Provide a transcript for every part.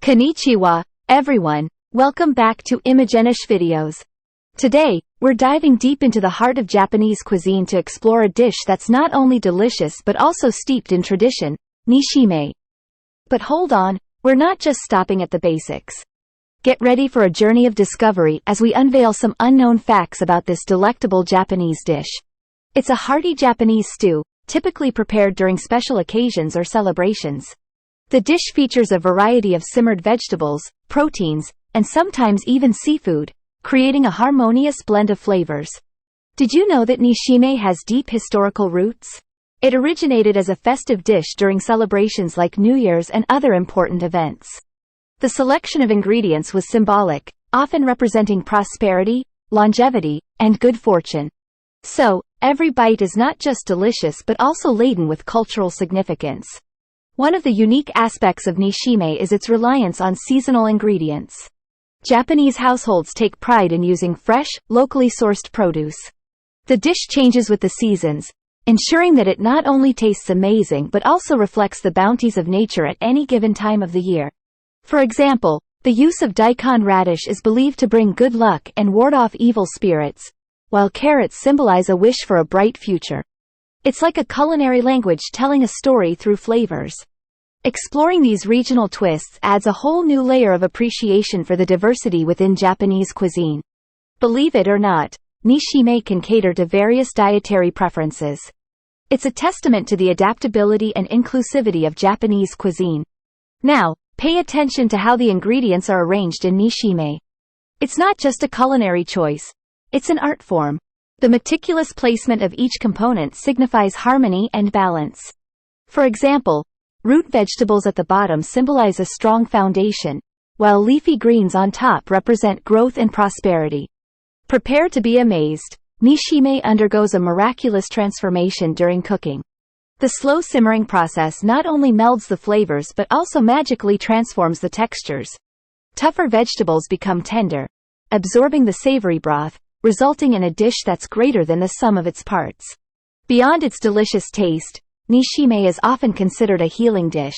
Konnichiwa, everyone. Welcome back to Imagenish Videos. Today, we're diving deep into the heart of Japanese cuisine to explore a dish that's not only delicious but also steeped in tradition, nishime. But hold on, we're not just stopping at the basics. Get ready for a journey of discovery as we unveil some unknown facts about this delectable Japanese dish. It's a hearty Japanese stew, typically prepared during special occasions or celebrations. The dish features a variety of simmered vegetables, proteins, and sometimes even seafood, creating a harmonious blend of flavors. Did you know that nishime has deep historical roots? It originated as a festive dish during celebrations like New Year's and other important events. The selection of ingredients was symbolic, often representing prosperity, longevity, and good fortune. So, every bite is not just delicious but also laden with cultural significance. One of the unique aspects of nishime is its reliance on seasonal ingredients. Japanese households take pride in using fresh, locally sourced produce. The dish changes with the seasons, ensuring that it not only tastes amazing but also reflects the bounties of nature at any given time of the year. For example, the use of daikon radish is believed to bring good luck and ward off evil spirits, while carrots symbolize a wish for a bright future. It's like a culinary language telling a story through flavors. Exploring these regional twists adds a whole new layer of appreciation for the diversity within Japanese cuisine. Believe it or not, nishime can cater to various dietary preferences. It's a testament to the adaptability and inclusivity of Japanese cuisine. Now, pay attention to how the ingredients are arranged in nishime. It's not just a culinary choice, it's an art form. The meticulous placement of each component signifies harmony and balance. For example, root vegetables at the bottom symbolize a strong foundation, while leafy greens on top represent growth and prosperity. Prepare to be amazed. Nishime undergoes a miraculous transformation during cooking. The slow simmering process not only melds the flavors but also magically transforms the textures. Tougher vegetables become tender, absorbing the savory broth, resulting in a dish that's greater than the sum of its parts. Beyond its delicious taste, nishime is often considered a healing dish.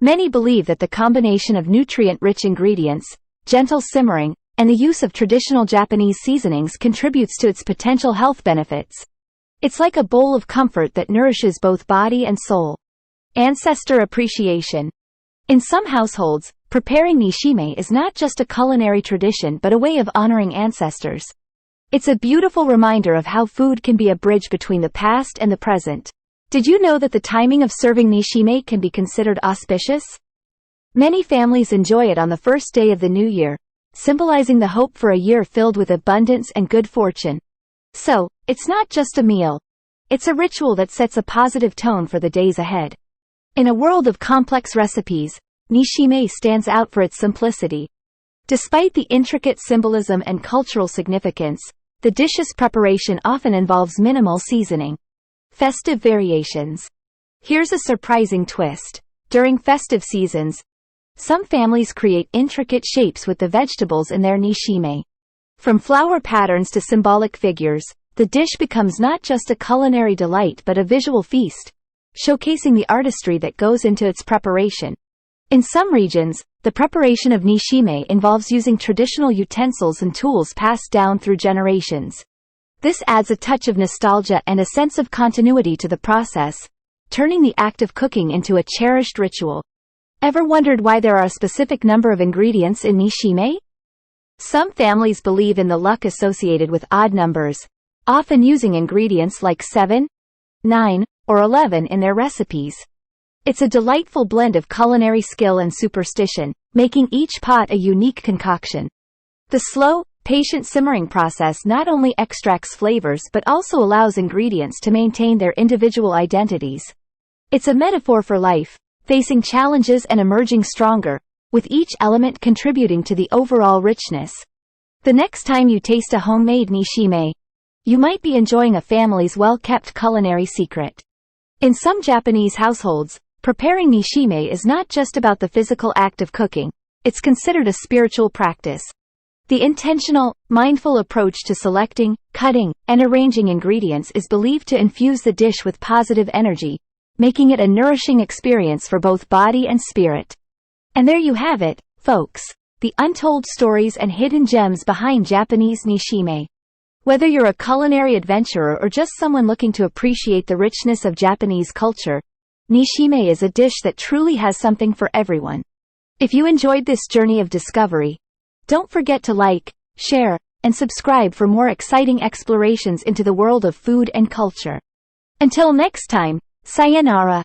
Many believe that the combination of nutrient-rich ingredients, gentle simmering, and the use of traditional Japanese seasonings contributes to its potential health benefits. It's like a bowl of comfort that nourishes both body and soul. Ancestor appreciation. In some households, preparing nishime is not just a culinary tradition but a way of honoring ancestors. It's a beautiful reminder of how food can be a bridge between the past and the present. Did you know that the timing of serving nishime can be considered auspicious? Many families enjoy it on the first day of the new year, symbolizing the hope for a year filled with abundance and good fortune. So, it's not just a meal. It's a ritual that sets a positive tone for the days ahead. In a world of complex recipes, nishime stands out for its simplicity. Despite the intricate symbolism and cultural significance, the dish's preparation often involves minimal seasoning. Festive variations. Here's a surprising twist. During festive seasons, some families create intricate shapes with the vegetables in their nishime. From flower patterns to symbolic figures, the dish becomes not just a culinary delight but a visual feast, showcasing the artistry that goes into its preparation. In some regions, the preparation of nishime involves using traditional utensils and tools passed down through generations. This adds a touch of nostalgia and a sense of continuity to the process, turning the act of cooking into a cherished ritual. Ever wondered why there are a specific number of ingredients in nishime? Some families believe in the luck associated with odd numbers, often using ingredients like 7, 9, or 11 in their recipes. It's a delightful blend of culinary skill and superstition, making each pot a unique concoction. The slow, patient simmering process not only extracts flavors but also allows ingredients to maintain their individual identities. It's a metaphor for life, facing challenges and emerging stronger, with each element contributing to the overall richness. The next time you taste a homemade nishime, you might be enjoying a family's well-kept culinary secret. In some Japanese households, preparing nishime is not just about the physical act of cooking, it's considered a spiritual practice. The intentional, mindful approach to selecting, cutting, and arranging ingredients is believed to infuse the dish with positive energy, making it a nourishing experience for both body and spirit. And there you have it, folks, the untold stories and hidden gems behind Japanese Nishime. Whether you're a culinary adventurer or just someone looking to appreciate the richness of Japanese culture, Nishime is a dish that truly has something for everyone. If you enjoyed this journey of discovery, don't forget to like, share, and subscribe for more exciting explorations into the world of food and culture. Until next time, sayonara.